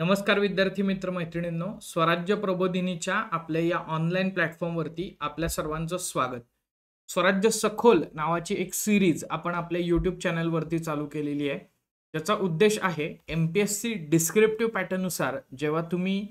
नमस्कार विद्यार्थी मित्र मैत्रिणींनो, स्वराज्य प्रबोधिनीच्या आपल्या या ऑनलाईन प्लॅटफॉर्मवरती आपल्या सर्वांचं स्वागत. स्वराज्य सखोल नावाची एक सीरीज आपण आपल्या यूट्यूब चॅनलवरती चालू केलेली आहे, ज्याचा उद्देश आहे एमपीएससी डिस्क्रिप्टिव्ह पॅटर्ननुसार जेव्हा तुम्ही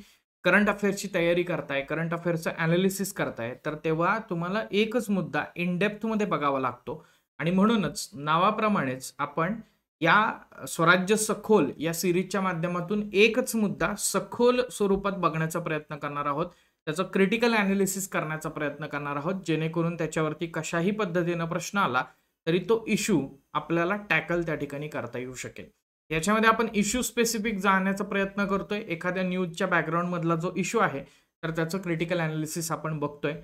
करंट अफेअर्सची तयारी करताय, करंट अफेअर्सचं ॲनालिसिस करताय, तर तेव्हा तुम्हाला एकच मुद्दा इन डेप्थमध्ये बघावा लागतो आणि म्हणूनच नावाप्रमाणेच आपण या स्वराज्य सखोल या सिरीजच्या माध्यमातून एकच मुद्दा सखोल स्वरूपात बघण्याचा प्रयत्न करणार आहोत. त्याचं क्रिटिकल ॲनालिसिस करण्याचा प्रयत्न करणार आहोत, जेणेकरून त्याच्यावरती कशाही पद्धतीनं प्रश्न आला तरी तो इश्यू आपल्याला टॅकल त्या ठिकाणी करता येऊ शकेल. याच्यामध्ये आपण इश्यू स्पेसिफिक जाण्याचा प्रयत्न करतोय. एखाद्या न्यूजच्या बॅकग्राऊंडमधला जो इश्यू आहे तर त्याचं क्रिटिकल ॲनालिसिस आपण बघतोय.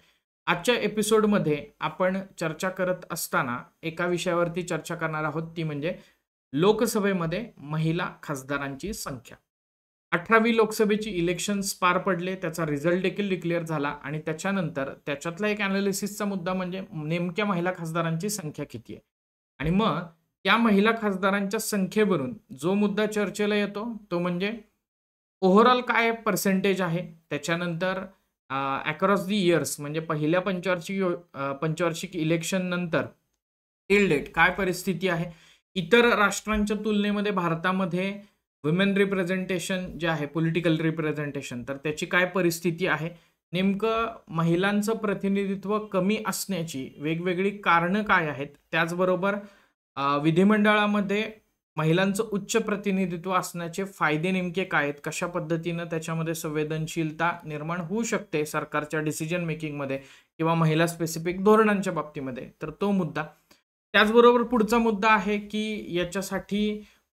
आजच्या एपिसोडमध्ये आपण चर्चा करत असताना एका विषयावरती चर्चा करणार आहोत, ती म्हणजे लोकसभेमध्ये महिला खासदारांची संख्या. 18वी लोकसभेची इलेक्शन्स पार पडले, त्याचा रिझल्ट देखील डिक्लेअर झाला आणि त्याच्यानंतर त्याच्यातला एक ॲनालिसिसचा मुद्दा म्हणजे नेमक्या महिला खासदारांची संख्या किती आहे आणि मग त्या महिला खासदारांच्या संख्येवरून जो मुद्दा चर्चेला येतो तो म्हणजे ओव्हरऑल काय पर्सेंटेज आहे. त्याच्यानंतर अक्रॉस द इयर्स म्हणजे पहिल्या पंचवार्षिक इलेक्शन नंतर टिल डेट काय परिस्थिती आहे. इतर राष्ट्रांच्या तुलनेमध्ये भारतामध्ये वुमेन रिप्रेझेंटेशन जे आहे, पॉलिटिकल रिप्रेझेंटेशन, तर त्याची काय परिस्थिती आहे. नेमकं महिलांचं प्रतिनिधित्व कमी असण्याची वेगवेगळी कारणं काय आहेत. त्याचबरोबर विधिमंडळामध्ये महिलांचं उच्च प्रतिनिधित्व असण्याचे फायदे नेमके काय आहेत, कशा पद्धतीनं त्याच्यामध्ये संवेदनशीलता निर्माण होऊ शकते सरकारच्या डिसिजन मेकिंगमध्ये किंवा महिला स्पेसिफिक धोरणांच्या बाबतीमध्ये, तर तो मुद्दा. त्याचबरोबर पुढचा मुद्दा आहे की याच्यासाठी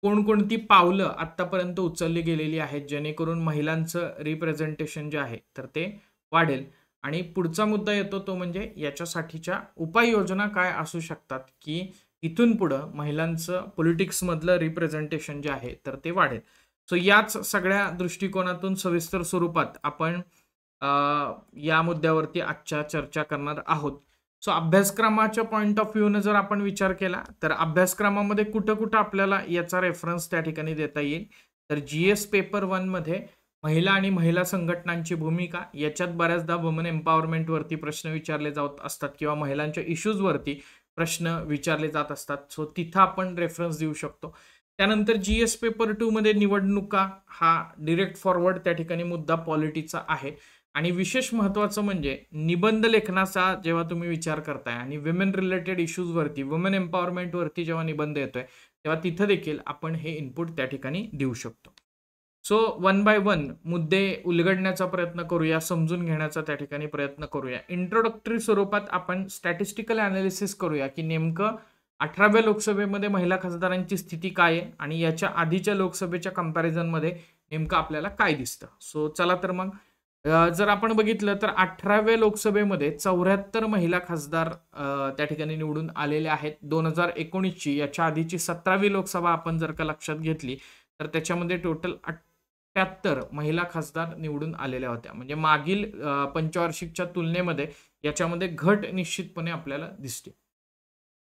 कोणकोणती पावलं आत्तापर्यंत उचलली गेलेली आहेत, जेणेकरून महिलांचं रिप्रेझेंटेशन जे आहे तर ते वाढेल. आणि पुढचा मुद्दा येतो तो म्हणजे याच्यासाठीच्या उपाययोजना काय असू शकतात की इथून पुढं महिलांचं पॉलिटिक्समधलं रिप्रेझेंटेशन जे आहे तर ते वाढेल. सो याच सगळ्या दृष्टिकोनातून सविस्तर स्वरूपात आपण या मुद्द्यावरती आजच्या चर्चा करणार आहोत. सो अभ्यासक्रमाच्या पॉईंट ऑफ व्ह्यूनं जर आपण विचार केला तर अभ्यासक्रमामध्ये कुठं कुठं आपल्याला याचा रेफरन्स त्या ठिकाणी देता येईल, तर GS पेपर 1 मध्ये महिला आणि महिला संघटनांची भूमिका, याच्यात बऱ्याचदा वुमन एम्पॉवरमेंटवरती प्रश्न विचारले जात असतात किंवा महिलांच्या इश्यूजवरती प्रश्न विचारले जात असतात. सो तिथं आपण रेफरन्स देऊ शकतो. त्यानंतर GS पेपर 2 मध्ये निवडणुका हा डिरेक्ट फॉरवर्ड त्या ठिकाणी मुद्दा पॉलिटीचा आहे. आणि विशेष महत्त्वाचं म्हणजे निबंध लेखनाचा जेव्हा तुम्ही विचार करताय आणि विमेन रिलेटेड इश्यूजवरती, वुमेन एम्पॉवरमेंटवरती जेव्हा निबंध येतोय तेव्हा तिथं देखील आपण हे इनपुट त्या ठिकाणी देऊ शकतो. सो 1 बाय 1 मुद्दे उलगडण्याचा प्रयत्न करूया, समजून घेण्याचा त्या ठिकाणी प्रयत्न करूया. इंट्रोडक्टरी स्वरूपात आपण स्टॅटिस्टिकल ॲनालिसिस करूया की नेमकं 18व्या लोकसभेमध्ये महिला खासदारांची स्थिती काय आहे आणि याच्या आधीच्या लोकसभेच्या कंपॅरिझनमध्ये नेमकं आपल्याला काय दिसतं. सो चला तर मग जर आपण बघितलं तर 18व्या लोकसभेमध्ये 74 महिला खासदार त्या ठिकाणी निवडून आलेले आहेत. 2019ची याच्या आधीची 17वी लोकसभा आपण जर का लक्षात घेतली तर त्याच्यामध्ये टोटल 78 महिला खासदार निवडून आलेल्या होत्या. म्हणजे मागील पंचवार्षिकच्या तुलनेमध्ये याच्यामध्ये घट निश्चितपणे आपल्याला दिसते.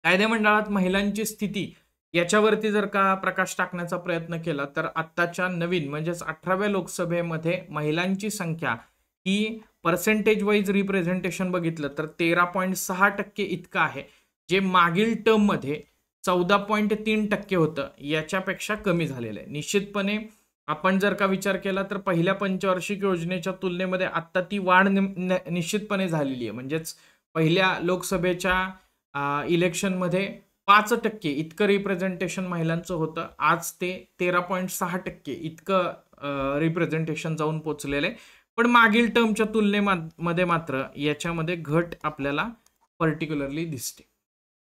कायदेमंडळात महिलांची स्थिती याच्यावरती जर का प्रकाश टाकण्याचा प्रयत्न केला तर आत्ताच्या नवीन म्हणजेच 18व्या लोकसभेमध्ये महिलांची संख्या ही पर्सेंटेज वाईज रिप्रेझेंटेशन बघितलं तर 13.6% इतकं आहे, जे मागील टर्ममध्ये 14.3% होतं, याच्यापेक्षा कमी झालेलं आहे. निश्चितपणे आपण जर का विचार केला तर पहिल्या पंचवार्षिक योजनेच्या तुलनेमध्ये आत्ता ती वाढ निश्चितपणे झालेली आहे. म्हणजेच पहिल्या लोकसभेच्या इलेक्शनमध्ये 5% इतकं रिप्रेझेंटेशन महिलांचं होतं, आज ते 13.6% इतकं रिप्रेझेंटेशन जाऊन पोचलेलं आहे. पण मागील टर्मच्या तुलनेमध्ये मात्र याच्यामध्ये घट आपल्याला पर्टिक्युलरली दिसते.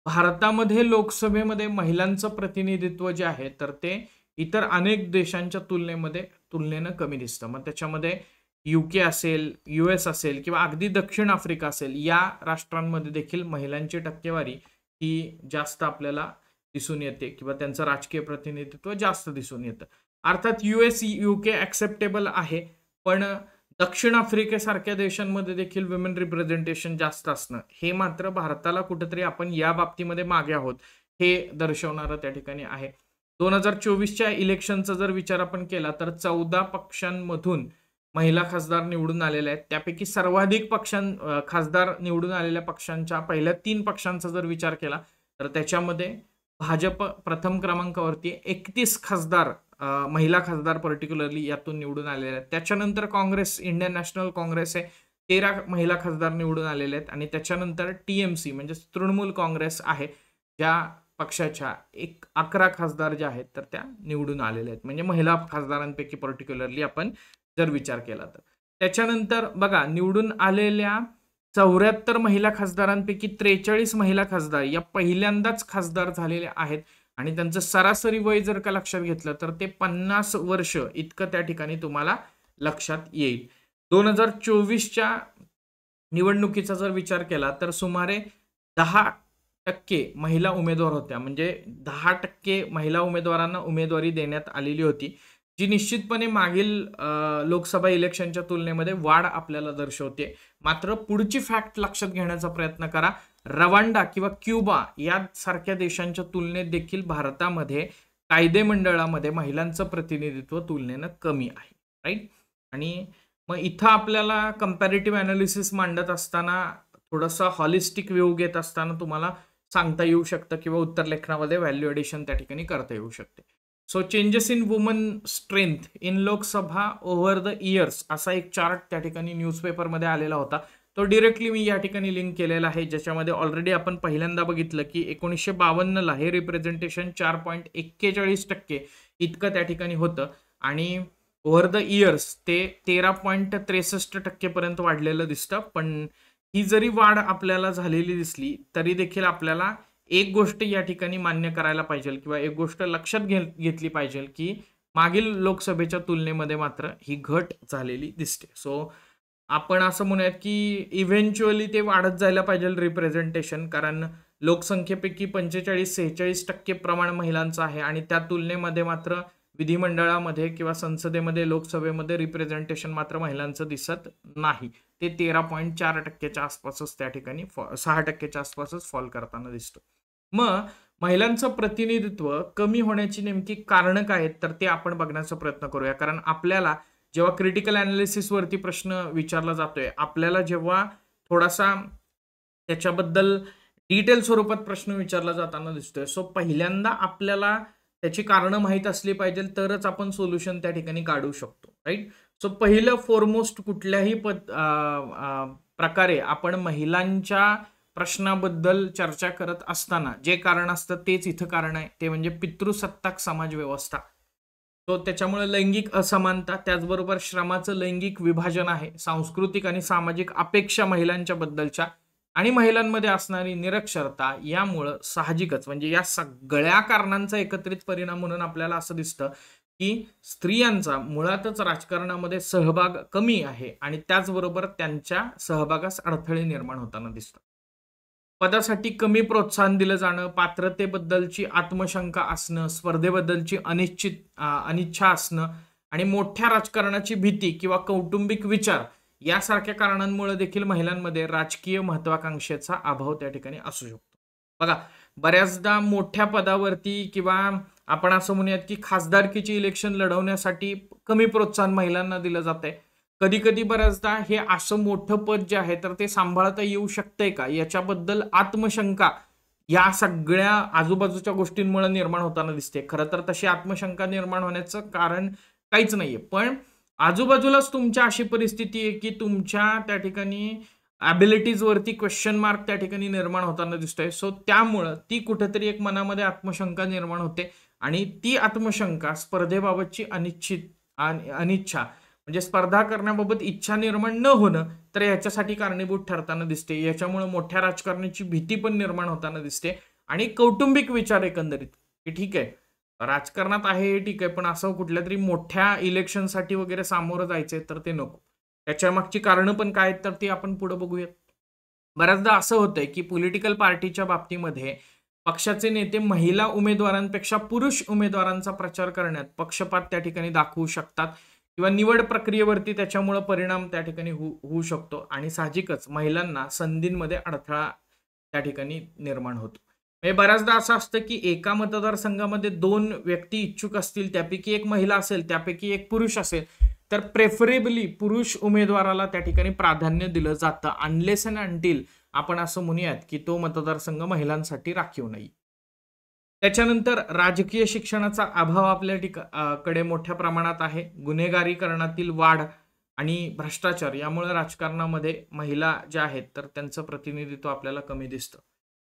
भारतामध्ये लोकसभेमध्ये महिलांचं प्रतिनिधित्व जे आहे तर ते इतर अनेक देशांच्या तुलनेनं कमी दिसतं. मग त्याच्यामध्ये UK असेल, US असेल किंवा अगदी दक्षिण आफ्रिका असेल, या राष्ट्रांमध्ये देखील महिलांची टक्केवारी ही जास्त आपल्याला दिसून येते किंवा त्यांचं राजकीय प्रतिनिधित्व जास्त दिसून येतं. अर्थात US, UK ॲक्सेप्टेबल आहे, पण दक्षिण आफ्रिकेसारख्या देशांमध्ये देखील विमेन रिप्रेझेंटेशन जास्त असणं हे मात्र भारताला कुठेतरी आपण या बाबतीमध्ये मागे आहोत हे दर्शवणारं त्या ठिकाणी आहे. 2024च्या इलेक्शनचा जर विचार आपण केला तर 14 पक्षांमधून महिला खासदार निवडून आलेल्या आहेत. त्यापैकी सर्वाधिक खासदार निवडून आलेल्या पक्षांच्या पहिल्या 3 पक्षांचा जर विचार केला तर त्याच्यामध्ये भाजप प्रथम क्रमांकावरती 31 खासदार महिला खासदार पर्टिक्युलरली यातून निवडून आलेले आहेत. त्याच्यानंतर काँग्रेस, इंडियन नॅशनल काँग्रेस आहे, 13 महिला खासदार निवडून आलेले आहेत. आणि त्याच्यानंतर TMC म्हणजे तृणमूल काँग्रेस आहे, ज्या पक्षाच्या 11 खासदार ज्या आहेत तर त्या निवडून आलेल्या आहेत. म्हणजे महिला खासदारांपैकी पर्टिक्युलरली आपण जर विचार केला तर. त्याच्यानंतर बघा, निवडून आलेल्या 74 महिला खासदारांपैकी 43 महिला खासदार या पहिल्यांदाच खासदार झालेल्या आहेत. आणि त्यांचं सरासरी वय जर का लक्षात घेतलं तर ते 50 वर्ष इतकं त्या ठिकाणी तुम्हाला लक्षात येईल. 2024च्या निवडणुकीचा जर विचार केला तर सुमारे 10% महिला उमेदवार होत्या. म्हणजे 10% महिला उमेदवारांना उमेदवारी देण्यात आलेली होती, जी निश्चितपणे मागील लोकसभा इलेक्शनच्या तुलनेमध्ये वाढ आपल्याला दर्शवते. मात्र पुढची फॅक्ट लक्षात घेण्याचा प्रयत्न करा. रवांडा किंवा क्युबा यासारख्या देशांच्या तुलनेत देखील भारतामध्ये कायदेमंडळामध्ये महिलांचं प्रतिनिधित्व तुलनेनं कमी आहे. राईट. आणि मग इथं आपल्याला कंपॅरेटिव्ह अनालिसिस मांडत असताना थोडंसं हॉलिस्टिक व्ह्यू घेत असताना तुम्हाला सांगता येऊ शकतं किंवा उत्तर लेखनामध्ये व्हॅल्यू एडिशन त्या ठिकाणी करता येऊ शकते. So changes in woman strength in Lok Sabha over the years असा एक चार्ट त्या ठिकाणी न्यूजपेपरमध्ये आलेला होता. तो डिरेक्टली मी या ठिकाणी लिंक केलेला आहे, ज्याच्यामध्ये ऑलरेडी आपण पहिल्यांदा बघितलं की 1952ला हे रिप्रेझेंटेशन 4.41% इतकं त्या ठिकाणी होतं आणि ओव्हर द इयर्स ते 13.63% पर्यंत वाढलेलं दिसतं. पण ही जरी वाढ आपल्याला झालेली दिसली तरी देखील आपल्याला एक गोष्ट या ठिकाणी मान्य करायला पाहिजे किंवा एक गोष्ट लक्षात घेतली पाहिजे की मागील लोकसभेच्या तुलनेमध्ये मात्र ही घट झालेली दिसते. सो आपण असं म्हणूयात की इव्हेंच्युअली ते वाढत जायला पाहिजे रिप्रेझेंटेशन, कारण लोकसंख्येपैकी 45-46% प्रमाण महिलांचं आहे आणि त्या तुलनेमध्ये मात्र विधिमंडळामध्ये किंवा संसदेमध्ये, लोकसभेमध्ये रिप्रेझेंटेशन मात्र महिलांचं दिसत नाही. ते 13.4%च्या आसपासच त्या ठिकाणी 6%च्या आसपासच फॉल करताना दिसतो. मग महिलांचं प्रतिनिधित्व कमी होण्याची नेमकी कारणं काय आहेत तर ते आपण बघण्याचा प्रयत्न करूया. कारण आपल्याला जेव्हा क्रिटिकल अनालिसिस वरती प्रश्न विचारला जातोय, आपल्याला जेव्हा थोडासा त्याच्याबद्दल डिटेल स्वरूपात प्रश्न विचारला जाताना दिसतोय, सो पहिल्यांदा आपल्याला त्याची कारणं माहीत असली पाहिजे तरच आपण सोल्युशन त्या ठिकाणी काढू शकतो. राईट. सो पहिलं फॉरमोस्ट कुठल्याही प्रकारे आपण महिलांच्या प्रश्नाबद्दल चर्चा करत असताना जे कारण असतं तेच इथं कारण आहे, ते म्हणजे पितृसत्ताक समाज व्यवस्था. तो त्याच्यामुळे लैंगिक असमानता, त्याचबरोबर श्रमाचं लैंगिक विभाजन आहे, सांस्कृतिक आणि सामाजिक अपेक्षा महिलांच्या बद्दलच्या आणि महिलांमध्ये असणारी निरक्षरता, यामुळं साहजिकच म्हणजे या सगळ्या कारणांचा एकत्रित परिणाम म्हणून आपल्याला असं दिसतं की स्त्रियांचा मुळातच राजकारणामध्ये सहभाग कमी आहे आणि त्याचबरोबर त्यांच्या सहभागास अडथळे निर्माण होताना दिसतात. पदासाठी कमी प्रोत्साहन दिलं जाणं, पात्रतेबद्दलची आत्मशंका असणं, स्पर्धेबद्दलची अनिच्छा असणं आणि मोठ्या राजकारणाची भीती किंवा कौटुंबिक विचार यासारख्या कारणांमुळे देखील महिलांमध्ये राजकीय महत्वाकांक्षेचा अभाव त्या ठिकाणी असू शकतो. बघा, बऱ्याचदा मोठ्या पदावरती किंवा आपण असं म्हणूयात की खासदारकीची इलेक्शन लढवण्यासाठी कमी प्रोत्साहन महिलांना दिलं जात आहे. कधी कधी बऱ्याचदा हे असं मोठं पद जे आहे तर ते सांभाळता येऊ शकतंय का याच्याबद्दल आत्मशंका या सगळ्या आजूबाजूच्या गोष्टींमुळे निर्माण होताना दिसते. खरं तर तशी आत्मशंका निर्माण होण्याचं कारण काहीच नाहीये, पण आजूबाजूलाच तुमच्या अशी परिस्थिती आहे की तुमच्या त्या ठिकाणी ॲबिलिटीज वरती क्वेश्चन मार्क त्या ठिकाणी निर्माण होताना दिसतोय. सो त्यामुळं ती कुठेतरी एक मनामध्ये आत्मशंका निर्माण होते आणि ती आत्मशंका स्पर्धेबाबतची अनिच्छा म्हणजे स्पर्धा करण्याबाबत इच्छा निर्माण न होणं तर याच्यासाठी कारणीभूत ठरताना दिसते. याच्यामुळे मोठ्या राजकारणाची भीती पण निर्माण होताना दिसते आणि कौटुंबिक विचार एकंदरीत की ठीक आहे राजकारणात आहे हे ठीक आहे, पण असं कुठल्या तरी मोठ्या इलेक्शनसाठी वगैरे सामोरं जायचंय तर ते नको. त्याच्या मागची कारणं पण काय आहेत तर ती आपण पुढे बघूयात. बऱ्याचदा असं होतंय की पॉलिटिकल पार्टीच्या बाबतीमध्ये पक्षाचे नेते महिला उमेदवारांपेक्षा पुरुष उमेदवारांचा प्रचार करण्यात पक्षपात त्या ठिकाणी दाखवू शकतात किंवा निवड प्रक्रियेवरती त्याच्यामुळे परिणाम त्या ठिकाणी होऊ शकतो आणि साहजिकच महिलांना संधींमध्ये अडथळा त्या ठिकाणी निर्माण होतो. हे बऱ्याचदा असं असतं की एका मतदारसंघामध्ये 2 व्यक्ती इच्छुक असतील, त्यापैकी एक महिला असेल, त्यापैकी एक पुरुष असेल, तर प्रेफरेबली पुरुष उमेदवाराला त्या ठिकाणी प्राधान्य दिलं जातं, अनलेस अँड अंटिल आपण असं म्हणूयात की तो मतदारसंघ महिलांसाठी राखीव नाही. त्याच्यानंतर राजकीय शिक्षणाचा अभाव आपल्या कडे मोठ्या प्रमाणात आहे. गुन्हेगारीकरणातील वाढ आणि भ्रष्टाचार यामुळे राजकारणामध्ये महिला ज्या आहेत तर त्यांचं प्रतिनिधित्व आपल्याला कमी दिसतं.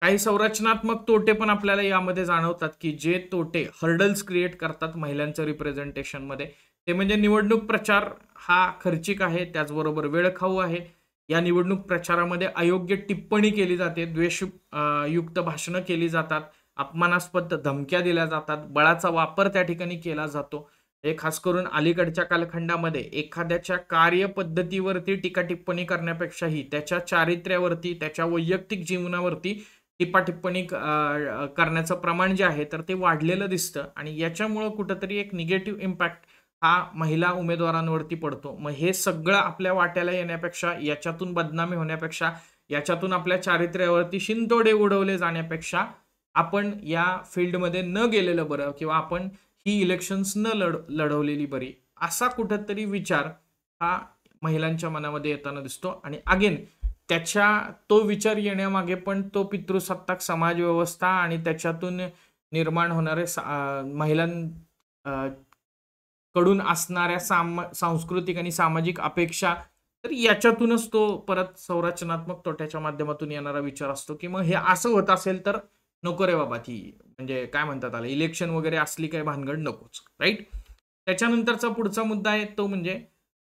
काही संरचनात्मक तोटे पण आपल्याला यामध्ये जाणवतात की जे तोटे हर्डल्स क्रिएट करतात महिलांचं रिप्रेझेंटेशनमध्ये, ते म्हणजे निवडणूक प्रचार हा खर्चिक आहे, त्याचबरोबर वेळखाऊ आहे. या निवडणूक प्रचारामध्ये अयोग्य टिप्पणी केली जाते, युक्त भाषणं केली जातात, अपमानास्पद धमक्या दिल्या जातात, बळाचा वापर त्या ठिकाणी केला जातो. हे खास करून अलीकडच्या कालखंडामध्ये एखाद्याच्या कार्यपद्धतीवरती टीका टिप्पणी करण्यापेक्षाही त्याच्या चारित्र्यावरती, त्याच्या वैयक्तिक जीवनावरती टिप्पणी करण्याचं प्रमाण जे आहे तर ते वाढलेलं दिसतं आणि याच्यामुळं कुठंतरी एक निगेटिव्ह इम्पॅक्ट हा महिला उमेदवारांवरती पडतो. मग हे सगळं आपल्या वाट्याला येण्यापेक्षा, याच्यातून बदनामी होण्यापेक्षा, याच्यातून आपल्या चारित्र्यावरती शिंतोडे उडवले जाण्यापेक्षा आपण या फील्डमध्ये न गेलेलं बरं किंवा आपण ही इलेक्शन्स न लढवलेली बरी, असा कुठंतरी विचार हा महिलांच्या मनामध्ये येताना दिसतो. आणि अगेन तो विचार येण्यामागे पण तो पितृसत्ताक समाजव्यवस्था आणि त्याच्यातून निर्माण होणारे कडून असणाऱ्या सांस्कृतिक आणि सामाजिक अपेक्षा, तर याच्यातूनच तो परत संरचनात्मक तोट्याच्या माध्यमातून येणारा विचार असतो की मग हे असं होत असेल तर नको रे बाबा, ती म्हणजे काय म्हणतात आलं इलेक्शन वगैरे असली काही भानगड नकोच, राईट. त्याच्यानंतरचा पुढचा मुद्दा आहे तो म्हणजे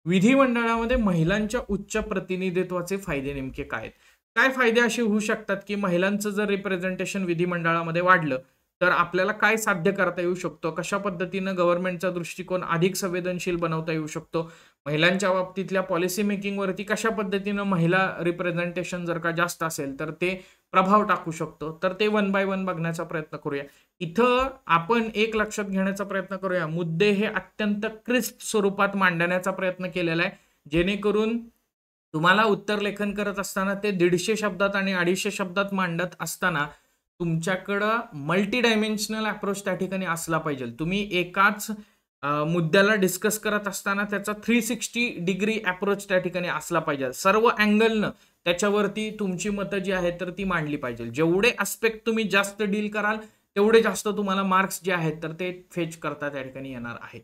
विधिमंडळामध्ये महिलांच्या उच्च प्रतिनिधित्वाचे फायदे नेमके काय आहेत. काय फायदे असे होऊ शकतात की महिलांचं जर रिप्रेझेंटेशन विधिमंडळामध्ये वाढलं तर आपल्याला काय साध्य करता येऊ शकतो, कशा पद्धतीनं गव्हर्नमेंटचा दृष्टिकोन अधिक संवेदनशील बनवता येऊ शकतो, महिलांच्या बाबतीतल्या पॉलिसी मेकिंगवरती कशा पद्धतीनं महिला रिप्रेझेंटेशन जर का जास्त असेल तर ते प्रभाव टाकू शकतो, तर ते वन बाय वन बघण्याचा प्रयत्न करूया. इथं आपण एक लक्षात घेण्याचा प्रयत्न करूया, मुद्दे हे अत्यंत क्रिस्प स्वरूपात मांडण्याचा प्रयत्न केलेला आहे, जेणेकरून तुम्हाला उत्तर लेखन करत असताना ते 150 शब्दात आणि 250 शब्दात मांडत असताना तुमच्याकडं मल्टी डायमेन्शनल अप्रोच त्या ठिकाणी असला पाहिजे. तुम्ही एकाच मुद्द्याला डिस्कस करत असताना त्याचा 360 डिग्री अप्रोच त्या ठिकाणी असला पाहिजे. सर्व अँगलनं त्याच्यावरती तुमची मतं जी आहेत तर ती मांडली पाहिजे. जेवढे आस्पेक्ट तुम्ही जास्त डील कराल तेवढे जास्त तुम्हाला मार्क्स जे आहेत तर ते फेच करता त्या ठिकाणी येणार आहे.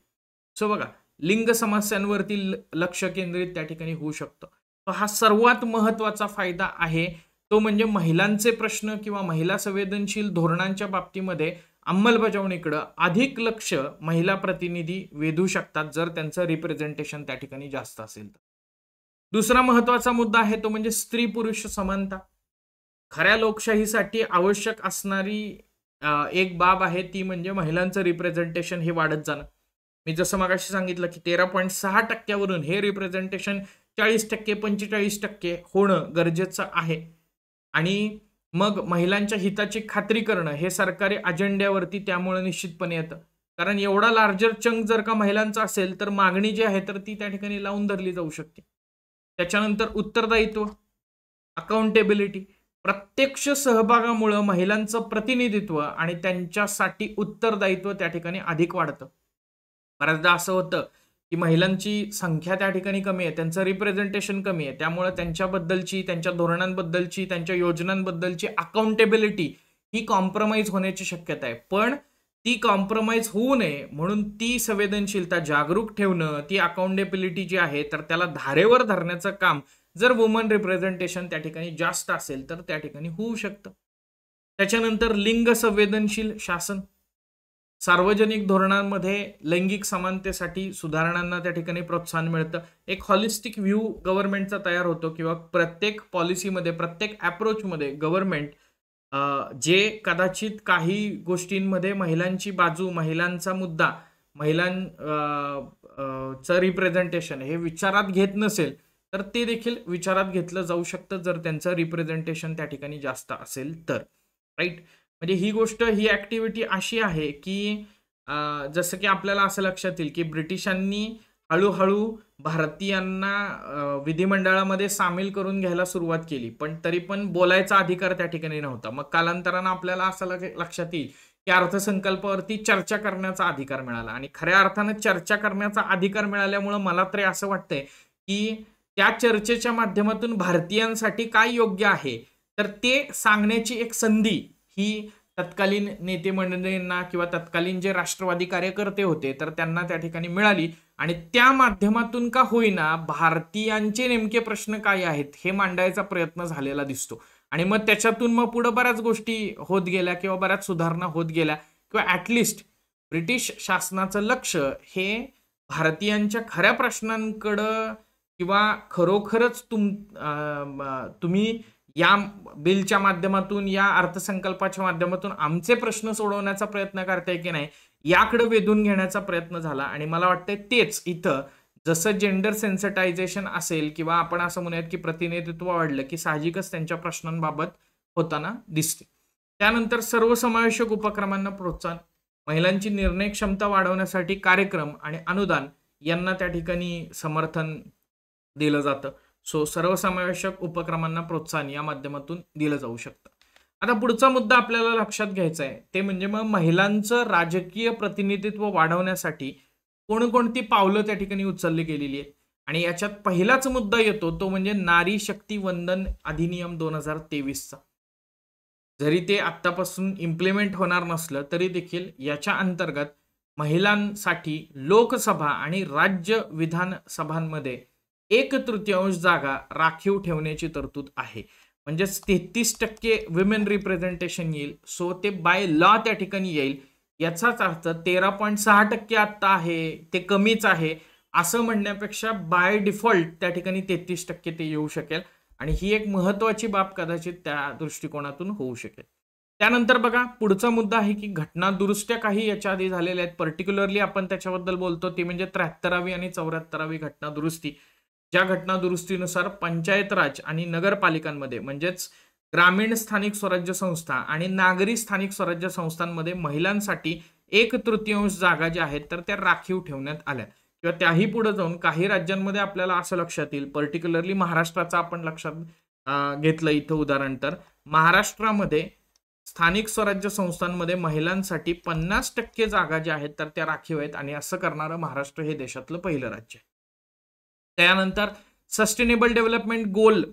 सो बघा, लिंग समस्यांवरती लक्ष केंद्रित त्या ठिकाणी होऊ शकतं. तर हा सर्वात महत्वाचा फायदा आहे, तो म्हणजे महिलांचे प्रश्न किंवा महिला संवेदनशील धोरणांच्या बाबतीमध्ये अंमलबजावणीकडे अधिक लक्ष महिला प्रतिनिधी वेधू शकतात जर त्यांचं रिप्रेझेंटेशन त्या ठिकाणी जास्त असेल तर. दुसरा महत्वाचा मुद्दा आहे तो म्हणजे स्त्री पुरुष समानता. खऱ्या लोकशाहीसाठी आवश्यक असणारी एक बाब आहे ती म्हणजे महिलांचं रिप्रेझेंटेशन हे वाढत जाणं. मी जसं मगाशी सांगितलं की 13.6% हे रिप्रेझेंटेशन 40%, 45% होणं गरजेचं आहे. आणि मग महिलांच्या हिताची खात्री करणं हे सरकारी अजेंड्यावरती त्यामुळे निश्चितपणे येतं. कारण एवढा लार्जर चंक जर का महिलांचा असेल तर मागणी जी आहे तर ती त्या ठिकाणी लावून धरली जाऊ शकते. त्याच्यानंतर उत्तरदायित्व, अकाउंटेबिलिटी, प्रत्यक्ष सहभागामुळे महिलांचं प्रतिनिधित्व आणि त्यांच्यासाठी उत्तरदायित्व त्या ठिकाणी अधिक वाढतं. बऱ्याचदा असं होतं की महिलांची संख्या त्या ठिकाणी कमी आहे, त्यांचं रिप्रेझेंटेशन कमी आहे, त्यामुळे त्यांच्याबद्दलची, त्यांच्या धोरणांबद्दलची, त्यांच्या योजनांबद्दलची अकाउंटेबिलिटी ही कॉम्प्रोमाइज होण्याची शक्यता आहे. पण ती कॉम्प्रोमाइज होऊ नये म्हणून ती संवेदनशीलता जागरूक ठेवणं, ती अकाउंटेबिलिटी जी आहे तर त्याला धारेवर धरण्याचं काम जर वुमन रिप्रेझेंटेशन त्या ठिकाणी जास्त असेल तर त्या ठिकाणी होऊ शकतं. त्याच्यानंतर लिंग संवेदनशील शासन, सार्वजनिक धोरणांमध्ये लैंगिक समानतेसाठी सुधारणांना त्या ठिकाणी प्रोत्साहन मिळतं. एक हॉलिस्टिक व्ह्यू गव्हर्नमेंटचा तयार होतो किंवा प्रत्येक पॉलिसीमध्ये, प्रत्येक अप्रोचमध्ये गव्हर्नमेंट जे कदाचित काही गोष्टींमध्ये महिलांची बाजू, महिलांचा मुद्दा, महिलांचं रिप्रेझेंटेशन हे विचारात घेत नसेल तर ते देखील विचारात घेतलं जाऊ शकतं जर त्यांचं रिप्रेझेंटेशन त्या ठिकाणी जास्त असेल तर, राईट. म्हणजे ही गोष्ट, ही ऍक्टिव्हिटी अशी आहे की जसं की आपल्याला असं लक्षात येईल की ब्रिटिशांनी हळूहळू भारतीयांना विधिमंडळामध्ये सामील करून घ्यायला सुरुवात केली, पण तरी पण बोलायचा अधिकार त्या ठिकाणी नव्हता. मग कालांतरानं आपल्याला असं लक्षात येईल की अर्थसंकल्पावरती चर्चा करण्याचा अधिकार मिळाला, आणि खऱ्या अर्थानं चर्चा करण्याचा अधिकार मिळाल्यामुळं मला तरी असं वाटतंय की त्या चर्चेच्या माध्यमातून भारतीयांसाठी काय योग्य आहे तर ते सांगण्याची एक संधी ही तत्कालीन नेते मंडळींना किंवा तत्कालीन जे राष्ट्रवादी कार्यकर्ते होते तर त्यांना त्या ठिकाणी मिळाली, आणि त्या माध्यमातून का होईना भारतीयांचे नेमके प्रश्न काय आहेत हे मांडायचा प्रयत्न झालेला दिसतो. आणि मग त्याच्यातून मग पुढे बऱ्याच गोष्टी होत गेल्या किंवा बऱ्याच सुधारणा होत गेल्या, किंवा ऍटलिस्ट ब्रिटिश शासनाचं लक्ष हे भारतीयांच्या खऱ्या प्रश्नांकडं किंवा खरोखरच तुम्ही या बिलच्या माध्यमातून या अर्थसंकल्पाच्या माध्यमातून आमचे प्रश्न सोडवण्याचा प्रयत्न करताय की नाही याकडे वेधून घेण्याचा प्रयत्न झाला. आणि मला वाटतंय तेच इथं जसं जेंडर सेन्सिटायझेशन असेल किंवा आपण असं म्हणूयात की प्रतिनिधित्व वाढलं की साहजिकच त्यांच्या प्रश्नांबाबत होताना दिसते. त्यानंतर सर्वसमावेशक उपक्रमांना प्रोत्साहन, महिलांची निर्णय क्षमता वाढवण्यासाठी कार्यक्रम आणि अनुदान यांना त्या ठिकाणी समर्थन दिलं जातं. सो सर्वसमावेशक उपक्रमांना प्रोत्साहन या माध्यमातून दिलं जाऊ शकतं. आता पुढचा मुद्दा आपल्याला लक्षात घ्यायचा आहे ते म्हणजे मग महिलांचं राजकीय प्रतिनिधित्व वाढवण्यासाठी कोणकोणती पावलं त्या ठिकाणी उचलली गेलेली आहेत. आणि याच्यात पहिलाच मुद्दा येतो तो म्हणजे नारी शक्ती वंदन अधिनियम 2023चा. जरी ते आत्तापासून इम्प्लिमेंट होणार नसलं तरी देखील याच्या अंतर्गत महिलांसाठी लोकसभा आणि राज्य विधानसभांमध्ये 1/3 जागा राखीव ठेवण्याची तरतूद आहे. म्हणजेच 33% विमेन रिप्रेझेंटेशन येईल. सो ते बाय लॉ त्या ठिकाणी येईल. याचाच अर्थ 13.6% आत्ता आहे ते कमीच आहे असं म्हणण्यापेक्षा बाय डिफॉल्ट त्या ठिकाणी 33% ते येऊ शकेल, आणि ही एक महत्वाची बाब कदाचित त्या दृष्टिकोनातून होऊ शकेल. त्यानंतर बघा पुढचा मुद्दा आहे की घटना दुरुस्त्या काही याच्या आधी झालेल्या आहेत. पर्टिक्युलरली आपण त्याच्याबद्दल बोलतो ती म्हणजे 73वी आणि 74वी घटना दुरुस्ती. ज्या घटना दुरुस्तीनुसार पंचायत राज आणि नगरपालिकांमध्ये म्हणजेच ग्रामीण स्थानिक स्वराज्य संस्था आणि नागरी स्थानिक स्वराज्य संस्थांमध्ये महिलांसाठी 1/3 जागा ज्या आहेत तर त्या राखीव ठेवण्यात आल्या. किंवा त्याही पुढे जाऊन काही राज्यांमध्ये आपल्याला असं लक्षात येईल, पर्टिक्युलरली महाराष्ट्राचं आपण लक्षात घेतलं इथं उदाहरण, तर महाराष्ट्रामध्ये स्थानिक स्वराज्य संस्थांमध्ये महिलांसाठी 50% जागा ज्या आहेत तर त्या राखीव आहेत, आणि असं करणारं महाराष्ट्र हे देशातलं पहिलं राज्य आहे. त्यानंतर sustainable development goal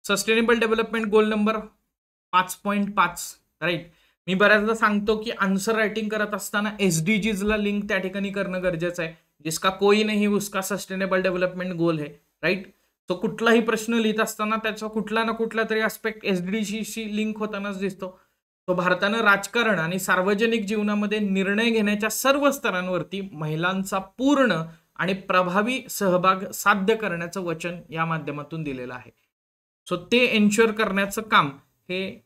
sustainable development goal number 5.5 right. मी बऱ्याचदा सांगतो की आन्सर रायटिंग करत असताना SDGsला लिंक त्या ठिकाणी करणं गरजेचं आहे. जिसका कोई नाही उसका सस्टेनेबल डेव्हलपमेंट गोल है, राईट. तो कुठलाही प्रश्न लिहित असताना त्याचा कुठला ना कुठला तरी आस्पेक्ट SDGशी लिंक होतानाच दिसतो. तो भारतानं राजकारण आणि सार्वजनिक जीवनामध्ये निर्णय घेण्याच्या सर्व स्तरांवरती महिलांचा पूर्ण आणि प्रभावी सहभाग साध्य करण्याचं वचन या माध्यमातून दिलेलं आहे. सो ते एन्श्युअर करण्याचं काम हे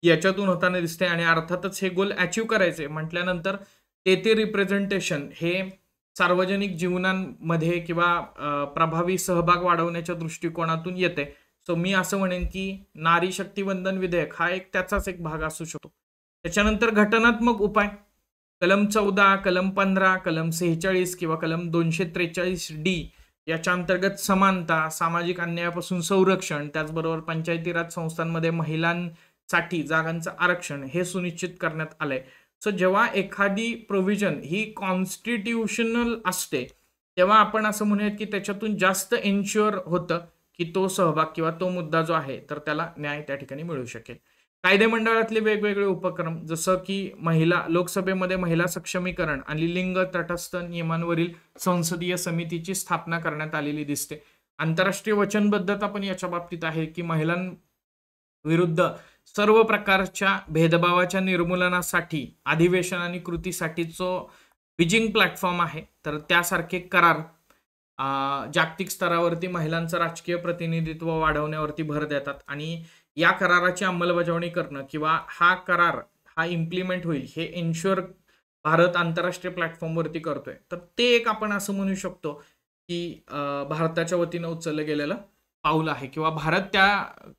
याच्यातून होताना दिसते. आणि अर्थातच हे गोल अचीव करायचे म्हटल्यानंतर ते रिप्रेझेंटेशन हे सार्वजनिक जीवनांमध्ये किंवा प्रभावी सहभाग वाढवण्याच्या दृष्टिकोनातून येते. सो मी असं म्हणेन की नारी शक्ती वंदन विधेयक हा एक त्याचाच एक भाग असू शकतो. त्याच्यानंतर घटनात्मक उपाय कलम 14, कलम 15, कलम 46 किंवा कलम 243D याच्या अंतर्गत समानता, सामाजिक अन्यायापासून संरक्षण, त्याचबरोबर पंचायती राज संस्थांमध्ये महिलांसाठी जागांचं आरक्षण हे सुनिश्चित करण्यात आलंय. सो जेव्हा एखादी प्रोव्हिजन ही कॉन्स्टिट्यूशनल असते तेव्हा आपण असं म्हणूयात की त्याच्यातून जास्त एन्श्युअर होतं की तो सहभाग किंवा तो मुद्दा जो आहे तर त्याला न्याय त्या ठिकाणी मिळू शकेल. कायदे मंडळातले वेगवेगळे उपक्रम जसं की लोकसभेमध्ये महिला सक्षमीकरण आणि लिंग तटस्थ नियमांवरील संसदीय समितीची स्थापना करण्यात आलेली दिसते. आंतरराष्ट्रीय वचनबद्धता पण याच्या बाबतीत आहे की महिलांविरुद्ध सर्व प्रकारच्या भेदभावाच्या निर्मूलनासाठी अधिवेशन आणि कृतीसाठी जो बीजिंग प्लॅटफॉर्म आहे तर त्यासारखे करार जागतिक स्तरावरती महिलांचं राजकीय प्रतिनिधित्व वाढवण्यावरती भर देतात. आणि या कराराची अंमलबजावणी करणं किंवा हा करार हा इम्प्लिमेंट होईल हे एन्श्युअर भारत आंतरराष्ट्रीय प्लॅटफॉर्मवरती करतोय, तर ते एक आपण असं म्हणू शकतो की भारताच्या वतीनं उचललं गेलेलं पाऊल आहे किंवा भारत त्या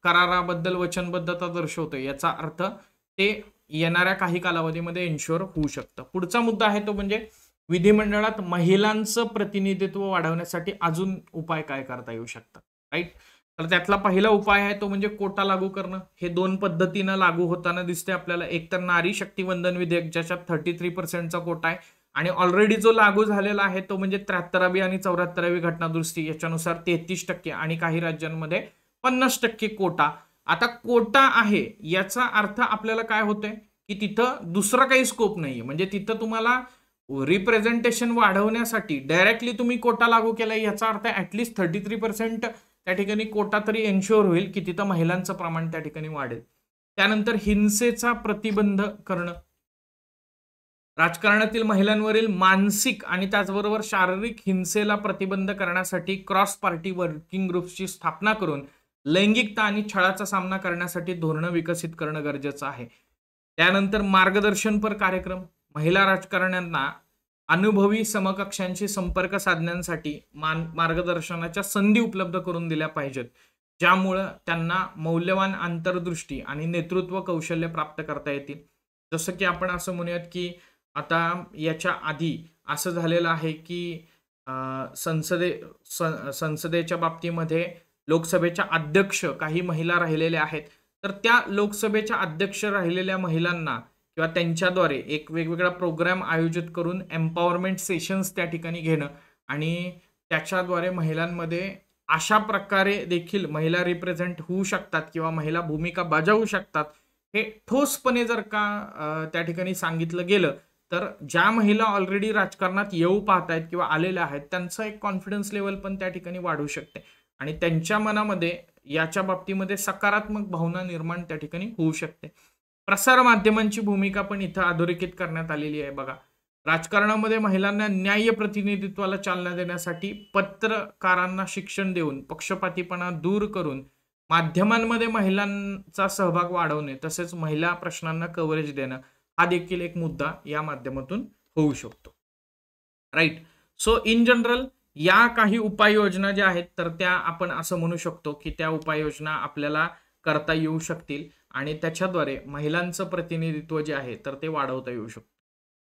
कराराबद्दल वचनबद्धता दर्शवतोय, याचा अर्थ ते येणाऱ्या काही कालावधीमध्ये एन्श्युअर होऊ शकतं. पुढचा मुद्दा आहे तो म्हणजे विधिमंडळात महिलांचं प्रतिनिधित्व वाढवण्यासाठी अजून उपाय काय करता येऊ शकतात, राईट. तर त्यातला पहिला उपाय आहे तो म्हणजे कोटा लागू करणं. हे 2 पद्धतीनं लागू होताना दिसते आपल्याला. एक तर नारी शक्ती वंदन विधेयक, ज्याच्यात 33% कोटा आहे, आणि ऑलरेडी जो लागू झालेला आहे तो म्हणजे 73वी आणि 74वी घटनादुरुस्ती, याच्यानुसार 33% आणि काही राज्यांमध्ये 50% कोटा. आता कोटा आहे याचा अर्थ आपल्याला काय होतंय की तिथं दुसरा काही स्कोप नाहीये. म्हणजे तिथं तुम्हाला रिप्रेझेंटेशन वाढवण्यासाठी डायरेक्टली तुम्ही कोटा लागू केलाय, याचा अर्थ ऍटलीस्ट 33% त्या ठिकाणी कोटा तरी एन्श्युअर होईल की तिथं महिलांचं प्रमाण त्या ठिकाणी वाढेल. त्यानंतर हिंसेचा प्रतिबंध करणं. राजकारणातील महिलांवरील मानसिक आणि त्याचबरोबर शारीरिक हिंसेला प्रतिबंध करण्यासाठी क्रॉस पार्टी वर्किंग ग्रुप्सची स्थापना करून लैंगिकता आणि छळाचा सामना करण्यासाठी धोरणं विकसित करणं गरजेचं आहे. त्यानंतर मार्गदर्शनपर कार्यक्रम. महिला राजकारण्यांना अनुभवी समकक्षांशी संपर्क साधण्यासाठी मार्गदर्शनाच्या संधी उपलब्ध करून दिल्या पाहिजेत, ज्यामुळं त्यांना मौल्यवान अंतर्दृष्टी आणि नेतृत्व कौशल्य प्राप्त करता येतील. जसं की आपण असं म्हणूयात की आता याच्या आधी असं झालेलं आहे की संसदेच्या बाबतीमध्ये लोकसभेच्या अध्यक्ष काही महिला राहिलेल्या आहेत, तर त्या लोकसभेच्या अध्यक्ष राहिलेल्या महिलांना किंवा त्यांच्याद्वारे एक वेगवेगळा प्रोग्राम आयोजित करून एम्पॉवरमेंट सेशन्स त्या ठिकाणी घेणं आणि त्याच्याद्वारे महिलांमध्ये अशा प्रकारे देखील महिला रिप्रेझेंट होऊ शकतात किंवा महिला भूमिका बजावू शकतात, हे ठोसपणे जर का त्या ठिकाणी सांगितलं गेलं तर ज्या महिला ऑलरेडी राजकारणात येऊ पाहत आहेत किंवा आलेल्या आहेत त्यांचा एक कॉन्फिडन्स लेवल पण त्या ठिकाणी वाढू शकते आणि त्यांच्या मनामध्ये याच्या बाबतीमध्ये सकारात्मक भावना निर्माण त्या ठिकाणी होऊ शकते. प्रसार माध्यमांची भूमिका पण इथं अधोरेखित करण्यात आलेली आहे. बघा, राजकारणामध्ये महिलांना न्याय्य प्रतिनिधित्वाला चालना देण्यासाठी पत्रकारांना शिक्षण देऊन पक्षपातीपणा दूर करून माध्यमांमध्ये महिलांचा सहभाग वाढवणे तसेच महिला प्रश्नांना कव्हरेज देणं हा देखील एक मुद्दा या माध्यमातून होऊ शकतो, राईट. सो इन जनरल या काही उपाययोजना ज्या आहेत तर त्या आपण असं म्हणू शकतो की त्या उपाययोजना आपल्याला करता येऊ शकतील आणि त्याच्याद्वारे महिलांचं प्रतिनिधित्व जे आहे तर ते वाढवता येऊ शकतं.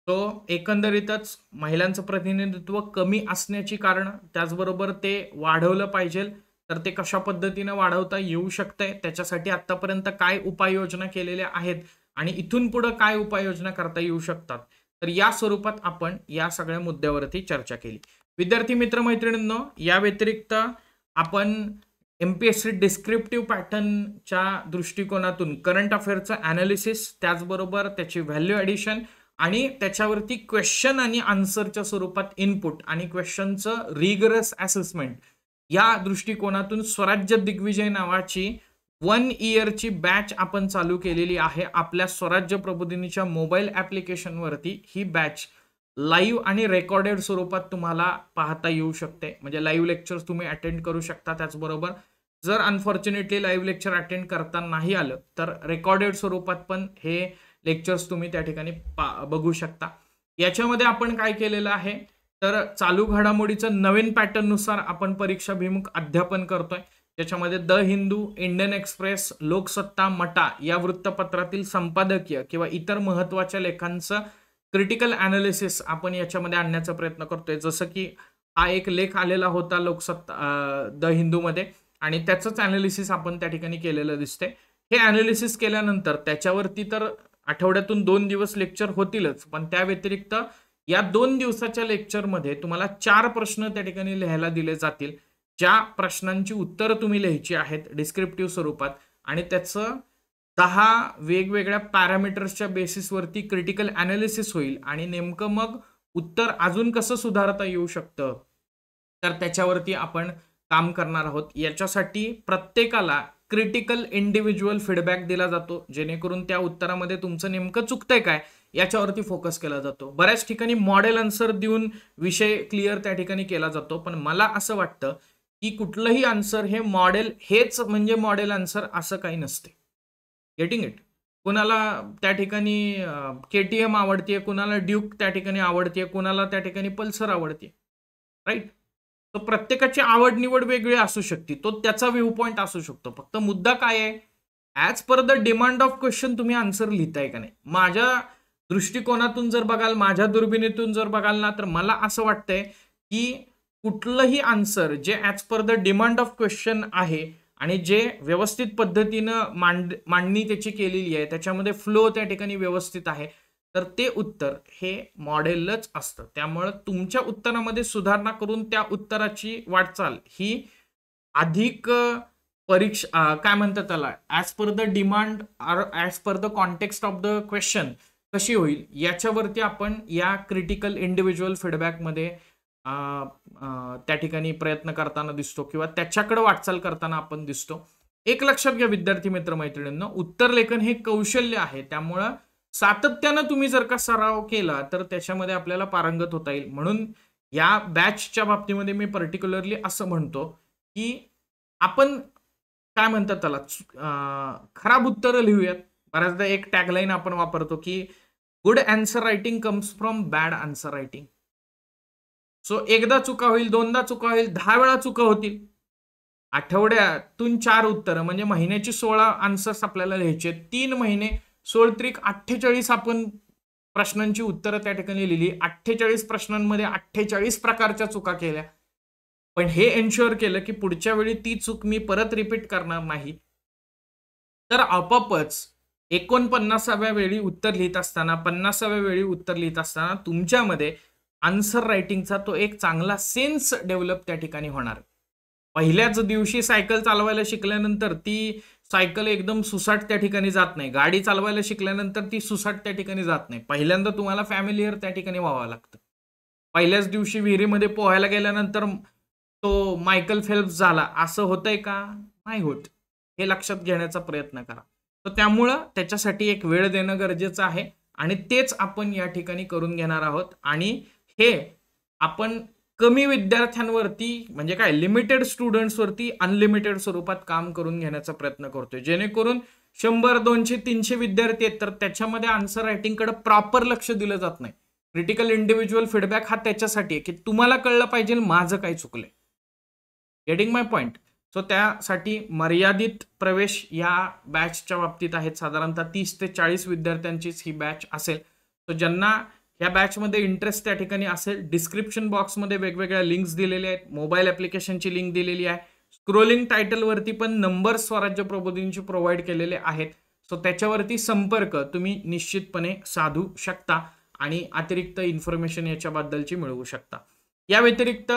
तो एकंदरीतच महिलांचं प्रतिनिधित्व कमी असण्याची कारण, त्याचबरोबर ते वाढवलं पाहिजे तर ते कशा पद्धतीनं वाढवता येऊ शकतंय, त्याच्यासाठी आतापर्यंत काय उपाययोजना केलेल्या आहेत आणि इथून पुढे काय उपाययोजना करता येऊ शकतात, तर या स्वरूपात आपण या सगळ्या मुद्द्यावरती चर्चा केली. विद्यार्थी मित्र मैत्रिणींनो, या व्यतिरिक्त आपण एमपीएससी डिस्क्रिप्टिव्ह पॅटर्नच्या दृष्टिकोनातून करंट अफेअरचं अनालिसिस, त्याचबरोबर त्याची व्हॅल्यू ॲडिशन आणि त्याच्यावरती क्वेश्चन आणि आन्सरच्या स्वरूपात इनपुट आणि क्वेश्चनचं रिगरस असेसमेंट या दृष्टिकोनातून स्वराज्य दिग्विजय नावाची 1 इयरची बॅच आपण चालू केलेली आहे. आपल्या स्वराज्य प्रबोधिनीच्या मोबाईल ॲप्लिकेशनवरती ही बॅच लाईव्ह आणि रेकॉर्डेड स्वरूपात तुम्हाला पाहता येऊ शकते. म्हणजे लाईव्ह लेक्चर्स तुम्ही अटेंड करू शकता. त्याचबरोबर जर अनफॉर्च्युनेटली लाईव्ह लेक्चर अटेंड करता नाही आलं तर रेकॉर्डेड स्वरूपात पण हे लेक्चर्स तुम्ही त्या ठिकाणी बघू शकता. याच्यामध्ये आपण काय केलेलं आहे तर चालू घडामोडीचं नवीन पॅटर्ननुसार आपण परीक्षाभिमुख अध्यापन करतोय. त्याच्यामध्ये the Hindu, Indian Express, Loksatta, Mata या वृत्तपत्रातील संपादकीय किंवा इतर महत्त्वाच्या लेखांचं क्रिटिकल ॲनालिसिस आपण याच्यामध्ये आणण्याचा प्रयत्न करतोय. जसं की हा एक लेख आलेला होता लोकसत्ता द हिंदूमध्ये आणि त्याचंच ॲनालिसिस आपण त्या ठिकाणी केलेलं दिसते. हे ॲनालिसिस केल्यानंतर त्याच्यावरती तर आठवड्यातून 2 दिवस लेक्चर होतीलच, पण त्या व्यतिरिक्त या 2 दिवसाच्या लेक्चरमध्ये तुम्हाला 4 प्रश्न त्या ठिकाणी लिहायला दिले जातील, ज्या प्रश्नांची उत्तरं तुम्ही लिहायची आहेत डिस्क्रिप्टिव्ह स्वरूपात आणि त्याचं 10 वेगवेगळ्या पॅरामीटर्सच्या बेसिसवरती क्रिटिकल ॲनालिसिस होईल आणि नेमकं मग उत्तर अजून कसं सुधारता येऊ शकतं तर त्याच्यावरती आपण काम करणार आहोत. याच्यासाठी प्रत्येकाला क्रिटिकल इंडिव्हिज्युअल फीडबॅक दिला जातो, जेणेकरून त्या उत्तरामध्ये तुमचं नेमकं चुकतंय काय याच्यावरती फोकस केला जातो. बऱ्याच ठिकाणी मॉडेल आन्सर देऊन विषय क्लिअर त्या ठिकाणी केला जातो, पण मला असं वाटतं की कुठलंही आन्सर हे मॉडेल हेच म्हणजे मॉडेल आन्सर असं काही नसते. Getting it? कुणाला त्या ठिकाणी KTM आवडते, कुणाला ड्यूक त्या ठिकाणी आवडते, कुणाला त्या ठिकाणी पल्सर आवडते, राईट. तर प्रत्येकाची आवड निवड वेगळी असू शकते, तो त्याचा व्ह्यू पॉईंट असू शकतो. फक्त मुद्दा काय आहे, as per the demand of question तुम्ही आन्सर लिहिताय का नाही. माझ्या दृष्टिकोनातून जर बघाल, माझ्या दुर्बिणीतून जर बघाल ना, तर मला असं वाटतंय की कुठलंही आन्सर जे as per the demand of question आहे आणि जे व्यवस्थित पद्धतीनं मांडणी त्याची केलेली आहे, त्याच्यामध्ये फ्लो त्या ठिकाणी व्यवस्थित आहे, तर ते उत्तर हे मॉडेलच असतं. त्यामुळं तुमच्या उत्तरामध्ये सुधारणा करून त्या उत्तराची वाटचाल ही अधिक परीक्षा काय म्हणतात त्याला, as per the demand or as per the context of the question कशी होईल, याच्यावरती आपण या क्रिटिकल इंडिव्हिज्युअल फीडबॅकमध्ये त्या ठिकाणी प्रयत्न करताना दिसतो किंवा त्याच्याकडे वाटचाल करताना आपण दिसतो. एक लक्षात घ्या विद्यार्थी मित्र मैत्रिणींनो, उत्तर लेखन हे कौशल्य आहे. त्यामुळं सातत्यानं तुम्ही जर का सराव केला तर त्याच्यामध्ये आपल्याला पारंगत होता येईल. म्हणून या बॅचच्या बाबतीमध्ये मी पर्टिक्युलरली असं म्हणतो की आपण काय म्हणतात त्याला, खराब उत्तरं लिहूयात. बऱ्याचदा एक टॅगलाईन आपण वापरतो की good answer writing comes from bad answer writing. So एकदा चुका होईल, दोनदा चुका होईल, 10 वेळा चुका होतील. आठवड्यातून 4 उत्तरं म्हणजे महिन्याची 16 आन्सर्स आपल्याला लिहायचे. 3 महिने 16 48 आपण प्रश्नांची उत्तरं त्या ठिकाणी लिहिली. 48 प्रश्नांमध्ये 48 प्रकारच्या चुका केल्या. पण हे एन्श्युअर केलं की पुढच्या वेळी ती चूक मी परत रिपीट करणार नाही. तर आपोआपच 49व्या वेळी उत्तर लिहित असताना, 50व्या वेळी उत्तर लिहित असताना तुमच्यामध्ये आन्सर रायटिंगचा तो एक चांगला सेन्स डेव्हलप त्या ठिकाणी होणार. पहिल्याच दिवशी सायकल चालवायला शिकल्यानंतर ती सायकल एकदम सुसाट त्या ठिकाणी जात नाही. गाडी चालवायला शिकल्यानंतर ती सुसाट त्या ठिकाणी जात नाही. पहिल्यांदा तुम्हाला फॅमिलियर त्या ठिकाणी व्हावं लागतं. पहिल्याच दिवशी विहिरीमध्ये पोहायला गेल्यानंतर तो मायकल फेल्प्स झाला असं होतंय का? नाही होत. हे लक्षात घेण्याचा प्रयत्न करा. तर त्यामुळं त्याच्यासाठी एक वेळ देणं गरजेचं आहे आणि तेच आपण या ठिकाणी करून घेणार आहोत. आणि हे आपण कमी विद्यार्थ्यांवरती म्हणजे काय लिमिटेड स्टुडंट्सवरती अनलिमिटेड स्वरूपात काम करून घेण्याचा प्रयत्न करतोय, जेणेकरून 100 200 300 विद्यार्थी आहेत तर त्याच्यामध्ये आन्सर रायटिंगकडे प्रॉपर लक्ष दिलं जात नाही. क्रिटिकल इंडिव्हिज्युअल फीडबॅक हा त्याच्यासाठी आहे की तुम्हाला कळलं पाहिजे माझं काय चुकलंय. गेटिंग माय पॉइंट. सो त्यासाठी मर्यादित प्रवेश या बॅचच्या बाबतीत आहेत. साधारणतः 30 ते 40 विद्यार्थ्यांचीच ही बॅच असेल. सो ज्यांना या बॅचमध्ये इंटरेस्ट त्या ठिकाणी असेल, डिस्क्रिप्शन बॉक्समध्ये वेगवेगळ्या लिंक्स दिलेल्या आहेत. मोबाईल ॲप्लिकेशनची लिंक दिलेली आहे. स्क्रोलिंग टायटलवरती पण नंबर स्वराज्य प्रबोधिनीचे प्रोव्हाइड केलेले आहेत. सो त्याच्यावरती संपर्क तुम्ही निश्चितपणे साधू शकता आणि अतिरिक्त इन्फॉर्मेशन याच्याबद्दलची मिळवू शकता. या व्यतिरिक्त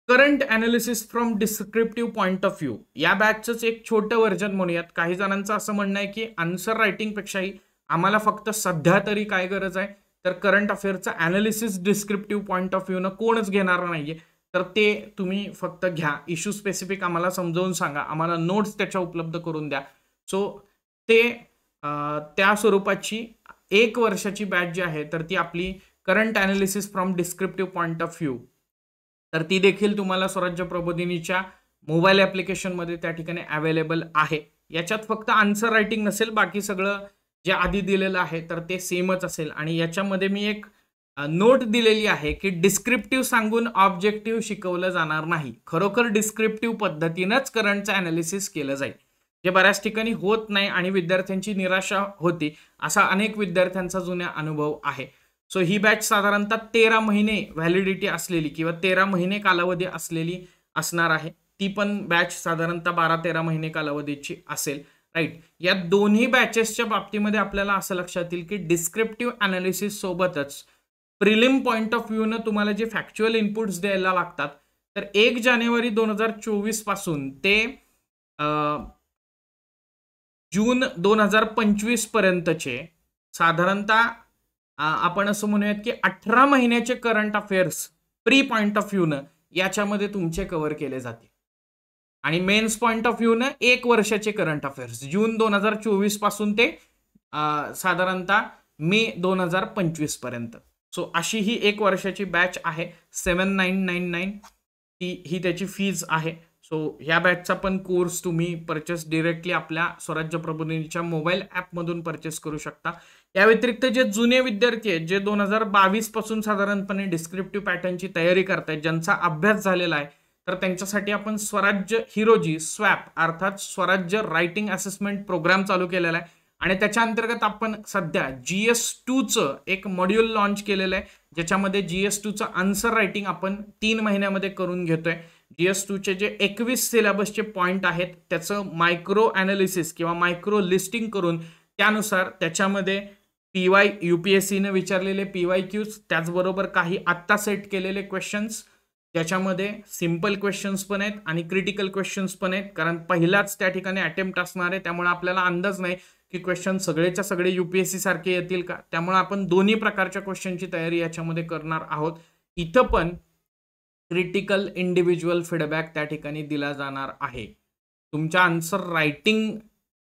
current analysis from descriptive point of view या बॅचचंच एक छोटं व्हर्जन म्हणूयात. काही जणांचं असं म्हणणं आहे की आन्सर रायटिंगपेक्षाही आम्हाला फक्त सध्या तरी काय गरज आहे तर करंट अफेअरचा ॲनालिसिस डिस्क्रिप्टिव्ह पॉईंट ऑफ व्ह्यूनं कोणच घेणार नाहीये. तर ते तुम्ही फक्त घ्या. इश्यू स्पेसिफिक आम्हाला समजावून सांगा, आम्हाला नोट्स त्याच्या उपलब्ध करून द्या. सो ते त्या स्वरूपाची 1 वर्षाची बॅच जी आहे तर ती आपली current analysis from descriptive point of view, तर ती देखील तुम्हाला स्वराज्य प्रबोधिनीच्या मोबाईल ॲप्लिकेशनमध्ये त्या ठिकाणी अवेलेबल आहे. याच्यात फक्त आन्सर रायटिंग नसेल, बाकी सगळं जे आधी दिलेलं आहे तर ते सेमच असेल. आणि याच्यामध्ये मी एक नोट दिलेली आहे की डिस्क्रिप्टिव्ह सांगून ऑब्जेक्टिव्ह शिकवलं जाणार नाही. खरोखर डिस्क्रिप्टिव्ह पद्धतीनंच करंटचं ॲनालिसिस केलं जाईल, जे बऱ्याच ठिकाणी होत नाही आणि विद्यार्थ्यांची निराशा होती. असा अनेक विद्यार्थ्यांचा जुना अनुभव आहे. सो ही बॅच साधारणतः 13 महिने व्हॅलिडिटी असलेली किंवा 13 महिने कालावधी असलेली असणार आहे. ती पण बॅच साधारणतः 12-13 महिने कालावधीची असेल, राईट. या दोन्ही बॅचेसच्या बाबतीमध्ये आपल्याला असं लक्षात येईल की डिस्क्रिप्टिव्ह ॲनालिसिस सोबतच प्रिलिम पॉईंट ऑफ व्ह्यूनं तुम्हाला जे फॅक्च्युअल इनपुट्स द्यायला लागतात, तर 1 जानेवारी 2024 पासून ते जून 2025 पर्यंतचे साधारणतः आपण असं म्हणूयात की 18 महिन्याचे current affairs pre point of व्ह्यूनं याच्यामध्ये तुमचे कव्हर केले जातील. आणि मेन्स पॉईंट ऑफ व्ह्यूनं 1 वर्षाचे करंट अफेअर्स जून 2024 पासून ते साधारणतः मे 2025 पर्यंत. सो अशी ही 1 वर्षाची बॅच आहे. 7999 ही त्याची फीज आहे. सो ह्या बॅचचा पण कोर्स तुम्ही परचेस डिरेक्टली आपल्या स्वराज्य प्रबोधिनीच्या मोबाईल ॲपमधून परचेस करू शकता. या व्यतिरिक्त जे जुने विद्यार्थी आहेत, जे 2022 पासून साधारणपणे डिस्क्रिप्टिव्ह पॅटर्नची तयारी करतायत, ज्यांचा अभ्यास झालेला आहे, तर त्यांच्यासाठी आपण स्वराज्य हिरोजी स्वॅप अर्थात स्वराज्य रायटिंग असेसमेंट प्रोग्राम चालू केलेला आहे आणि त्याच्या अंतर्गत आपण सध्या GS2चं एक मॉड्यूल लॉन्च केलेलं आहे, ज्याच्यामध्ये GS2चं आन्सर रायटिंग आपण 3 महिन्यामध्ये करून घेतोय. GS2चे जे 21 सिलेबसचे पॉईंट आहेत त्याचं मायक्रो ॲनालिसिस किंवा मायक्रो लिस्टिंग करून त्यानुसार त्याच्यामध्ये PY UPSCने विचारलेले PYQs, त्याचबरोबर काही आत्ता सेट केलेले क्वेश्चन्स, ज्याच्यामध्ये सिंपल क्वेश्चन्स पण आहेत आणि क्रिटिकल क्वेश्चन्स पण आहेत, कारण पहिलाच त्या ठिकाणी अटेम्प्ट असणार आहे, त्यामुळे आपल्याला अंदाज नाही की क्वेश्चन सगळेच्या सगळे UPSC सारखे येतील का. त्यामुळे आपण दोन्ही प्रकारच्या क्वेश्चनची तयारी याच्यामध्ये करणार आहोत. इथं पण क्रिटिकल इंडिव्हिज्युअल फीडबॅक त्या ठिकाणी दिला जाणार आहे. तुमच्या आन्सर रायटिंग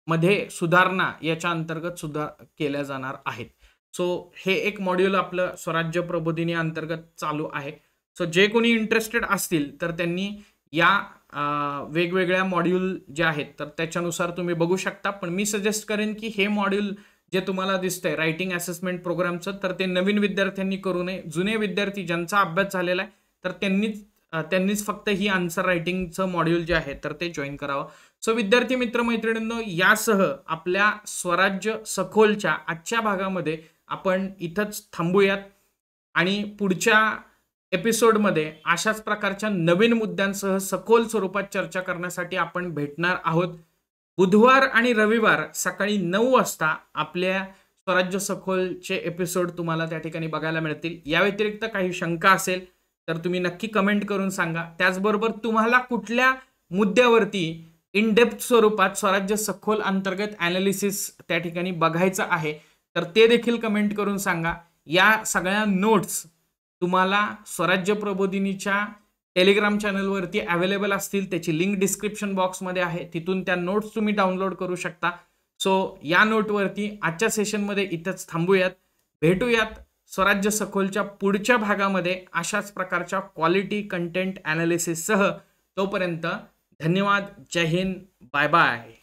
मध्ये सुधारणा याच्या अंतर्गत सुद्धा केल्या जाणार आहेत. सो हे एक मॉड्यूल आपलं स्वराज्य प्रबोधिनी अंतर्गत चालू आहे. सो जे कोणी इंटरेस्टेड असतील तर त्यांनी या वेगवेगळ्या मॉड्यूल जे आहेत तर त्याच्यानुसार तुम्ही बघू शकता. पण मी सजेस्ट करेन की हे मॉड्यूल जे तुम्हाला दिसतंय रायटिंग असेसमेंट प्रोग्रामचं, तर ते नवीन विद्यार्थ्यांनी करू नये. जुने विद्यार्थी ज्यांचा अभ्यास झालेला आहे तर त्यांनीच फक्त ही आन्सर रायटिंगचं मॉड्यूल जे आहे तर ते जॉईन करावं. सो विद्यार्थी मित्र मैत्रिणींनो, यासह आपल्या स्वराज्य सखोलच्या आजच्या भागामध्ये आपण इथंच थांबूयात आणि पुढच्या एपिसोडमध्ये अशाच प्रकारच्या नवीन मुद्द्यांसह सखोल स्वरूपात चर्चा करण्यासाठी आपण भेटणार आहोत. बुधवार आणि रविवार सकाळी 9 वाजता आपल्या स्वराज्य सखोलचे एपिसोड तुम्हाला त्या ठिकाणी बघायला मिळतील. या व्यतिरिक्त काही शंका असेल तर तुम्ही नक्की कमेंट करून सांगा. त्याचबरोबर तुम्हाला कुठल्या मुद्द्यावरती इन डेप्थ स्वरूपात स्वराज्य सखोल अंतर्गत ॲनालिसिस त्या ठिकाणी बघायचं आहे तर ते देखील कमेंट करून सांगा. या सगळ्या नोट्स तुम्हाला स्वराज्य प्रबोधिनीच्या टेलिग्राम चॅनलवरती अवेलेबल असतील. त्याची लिंक डिस्क्रिप्शन बॉक्समध्ये आहे, तिथून त्या नोट्स तुम्ही डाउनलोड करू शकता. सो या नोटवरती आजच्या सेशनमध्ये इथंच थांबूयात. भेटूयात स्वराज्य सखोलच्या पुढच्या भागामध्ये अशाच प्रकारच्या क्वालिटी कंटेंट ॲनालिसिससह. तोपर्यंत धन्यवाद. जय हिंद. Bye bye.